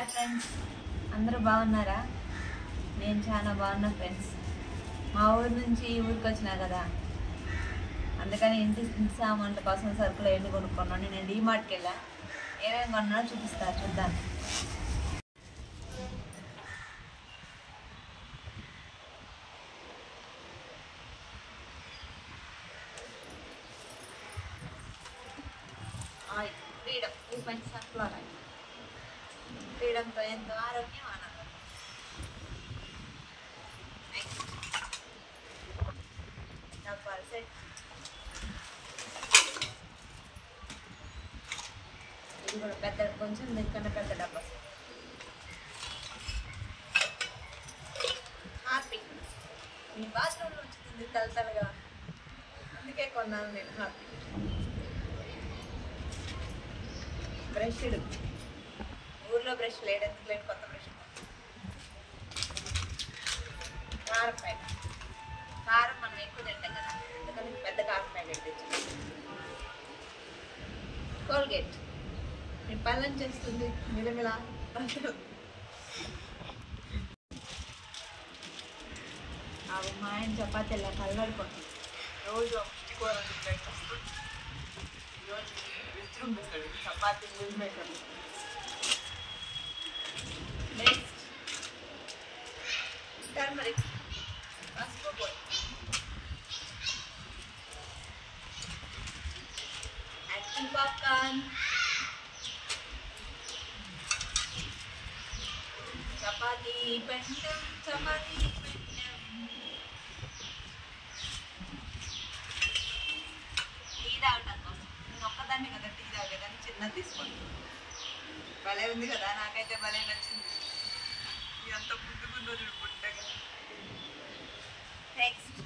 Hi friends, అందరూ బాగున్నారా? నేను చాలా బాగున్నా ఫ్రెండ్స్. మా ఊరు నుంచి ఈ ఊరికి వచ్చినా కదా, అందుకని ఇంటి సామాన్ల కోసం సరుకులు ఎన్ని కొనుక్కున్నాను. నేను డీమార్ట్కి వెళ్ళా, ఏమేమి కొన్నానో చూపిస్తా, చూద్దాం. ఫ్రీడమ్, ఈ మంచి సన్ఫ్లవర్ ఆయిల్. ఫ్రీడమ్తో ఎంతో ఆరోగ్యం, ఆనందం. డబ్బాలు సెట్. ఇది కూడా పెద్ద, కొంచెం దీనికన్నా పెద్ద డబ్బా. హార్పిక్ మీ బాత్రూంలో ఉంచుతుంది తలతలగా, అందుకే కొన్నాను నేను హార్పిక్. బ్రష్లు, ఊర్లో బ్రష్ లేడు, ఎందుకు లేని కొత్త బ్రష్. కారం ప్యాకెట్, కారం మనం ఎక్కువ తింటాం కదా, అందుకని పెద్ద కారం ప్యాకెట్ తెచ్చాం. కోల్గేట్ మీ పళ్ళని చేస్తుంది మిలమిలా. అవి మా ఆయన చపాతీ ఇలా కలగడుకుంటుంది, రోజు ఒకటి కూర వస్తుంది. ఈరోజు విజృంభిస్తాడు chapati use maker. Next turmeric, పసుపు పొడి, యాక్టింగ్ పాప్కార్న్, చపాతీ పెండం, చపాతీ పెండం. టీ తాగటం కోసం నేను ఒక్కదాన్ని కదా టీ తాగేదాన్ని, చిన్నది తీసుకోండి. భలే ఉంది కదా, నాకైతే భలే నచ్చింది. ఎంత ముందు ముందు చూడుకుంటా. నెక్స్ట్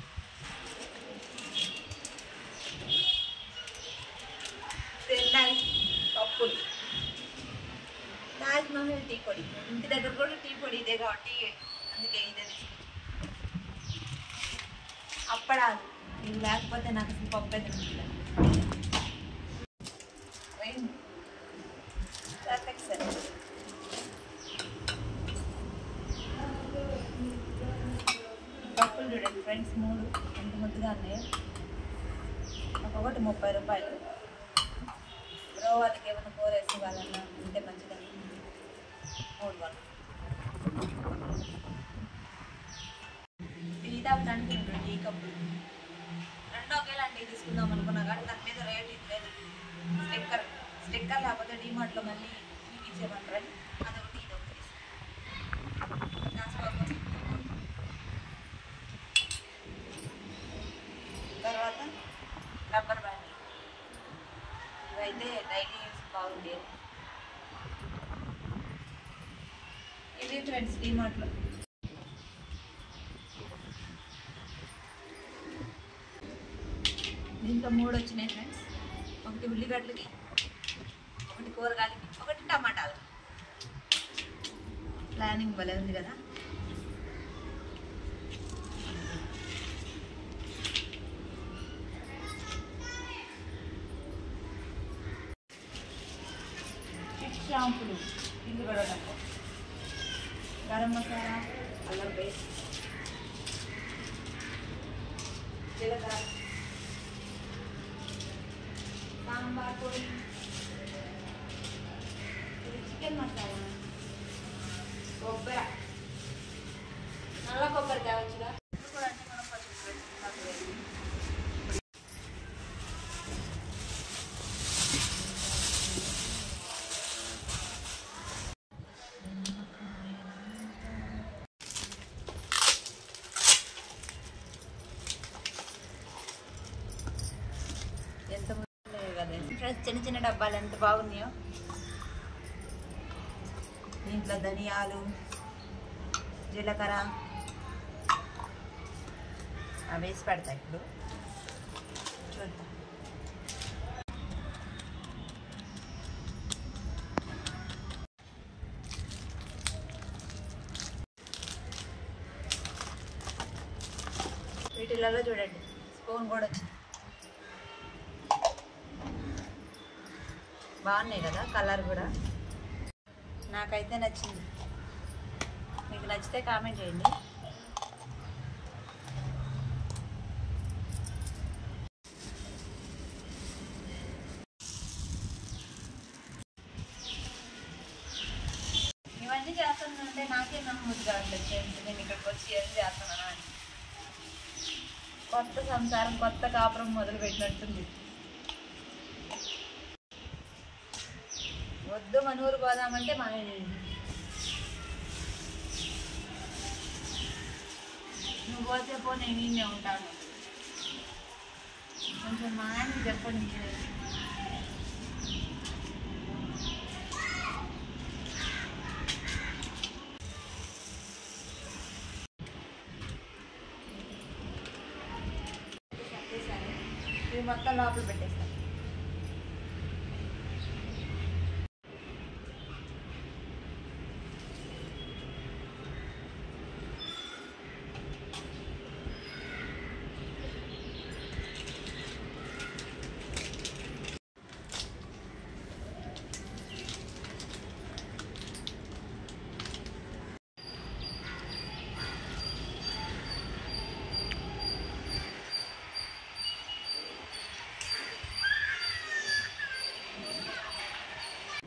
తినడానికి కప్పులు, తాజ్ మహల్ టీ పొడి. ఇంటి దగ్గర కూడా టీ పొడి ఇదే కాబట్టి అందుకే ఇదే తీసుకుంటాం. అప్పడాలు, ఇది లేకపోతే నాకు అసలు పప్పు అయితే నచ్చలేదు. కప్పులు చూడండి ఫ్రెండ్స్, 3 ఎంత ముద్దుగా ఉన్నాయో. ఒక్కొక్కటి 30 రూపాయలు. బ్రో వాళ్ళకి ఏమైనా కూర వేసి వాళ్ళన్నా ఉంటే మంచిదని 3 కొను. టీ తాగడానికి 2 టీ కప్పులు. 2 ఒకేలాంటి తీసుకుందాం అనుకున్నా కానీ దాని మీద రేట్ ఇవ్వలేదు. స్టిక్కర్ లేకపోతే డీమార్ట్లో మళ్ళీ మీకు ఇచ్చేయమంటారని అదొకటి ఇదొకటి తర్వాత రబ్బర్ బ్యాండ్, ఇవైతే డైలీ యూస్ బాగుండేది. ఇది ఫ్రెండ్స్ డీమార్ట్లో. దీంట్లో 3 వచ్చినాయి ఫ్రెండ్స్. ఒకటి ఉల్లిగడ్డలకి, ఒకటి కూరగాయలకి, ఒకటి టమాటాలు. ప్లానింగ్ భలే ఉంది కదా. షాంపులు, ఇల్లు కడగడానికి, గరం మసాలా, అల్లం పేస్ట్, జీలకర్ర, సాంబార్ పొడి, ఇది చికెన్ మసాలా, కొబ్బరి, నల్ల కొబ్బరి తేవచ్చుగా. కూడా అంటే మనం కొంచెం ఎంత కదా ఫ్రెండ్స్, చిన్న చిన్న డబ్బాలు ఎంత బాగున్నాయో. దీంట్లో ధనియాలు, జీలకర్ర అవి వేసి పెడతా. ఇప్పుడు చూద్దాం. వీటిలలో చూడండి స్పూన్ కూడా వచ్చింది. బాగున్నాయి కదా, కలర్ కూడా. నాకైతే నచ్చింది. మీకు నచ్చితే కామెంట్ చేయండి. ఇవన్నీ చేస్తుందంటే నాకే నమ్మబుద్ధి కావట్లేదు ఫ్రెండ్స్. నేను ఇక్కడికి వచ్చి ఏం చేస్తున్నానా అని. కొత్త సంసారం, కొత్త కాపురం మొదలు పెట్టినట్టుంది. వద్దు మన ఊరు పోదామంటే నువ్వు పోతే పో, నేను ఈయనే ఉంటాను. కొంచెం మా ఆయనకి చెప్పండి. ఇవి మొత్తం లోపల పెట్టేస్తాను.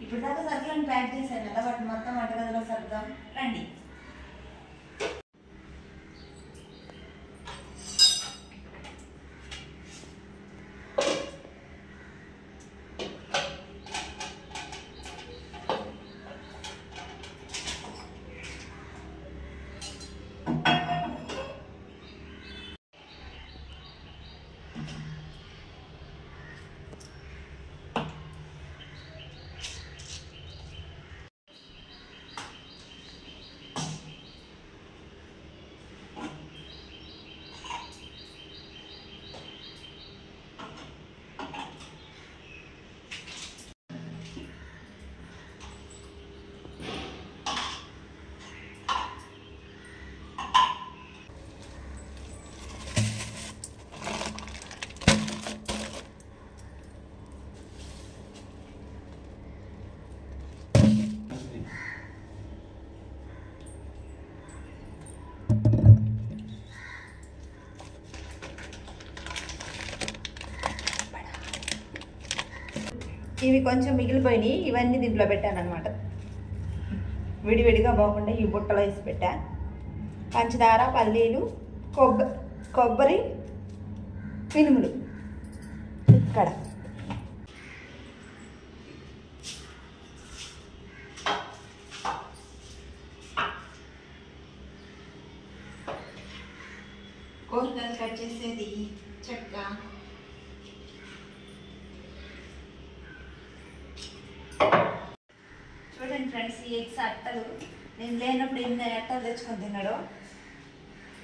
ఇప్పుడు దాకా సరుకులను ప్యాక్ చేశాను కదా, వాటిని మొత్తం వంటగదిలో సర్దుదాం రండి. ఇవి కొంచెం మిగిలిపోయినాయి, ఇవన్నీ దీంట్లో పెట్టాను అనమాట. విడివిడిగా బాగుండే ఈ బుట్టలో వేసి పెట్టా. పంచదార, పల్లీలు, కొబ్బరి, మినుములు ఇక్కడ. కూరగాయలు కట్ చేసేది చెక్క. చూడండి ఫ్రెండ్స్, ఈ ఎగ్స్ అట్టలు నేను లేనప్పుడు ఎన్ని అట్టలు తెచ్చుకొని తిన్నాడు.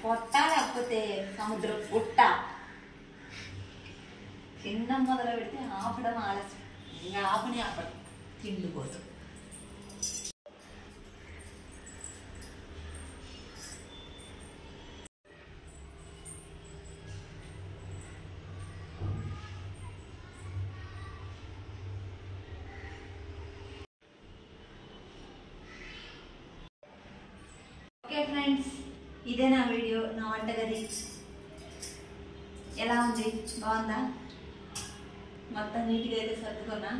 పొట్ట లేకపోతే సముద్రం పుట్ట. తిన్నం మొదలు పెడితే ఆపడం ఆలస్యం, ఇంకా ఆపడం తిండిపోదు. ఓకే ఫ్రెండ్స్, ఇదే నా వీడియో, నా వంటగది. ఎలా ఉంది? బాగుందా? మొత్తం నీట్గా అయితే సర్దుకున్నా.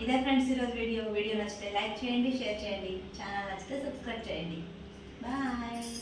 ఇదే ఫ్రెండ్స్ ఈరోజు వీడియో నచ్చితే లైక్ చేయండి, షేర్ చేయండి. ఛానల్ నచ్చితే సబ్స్క్రైబ్ చేయండి. బాయ్.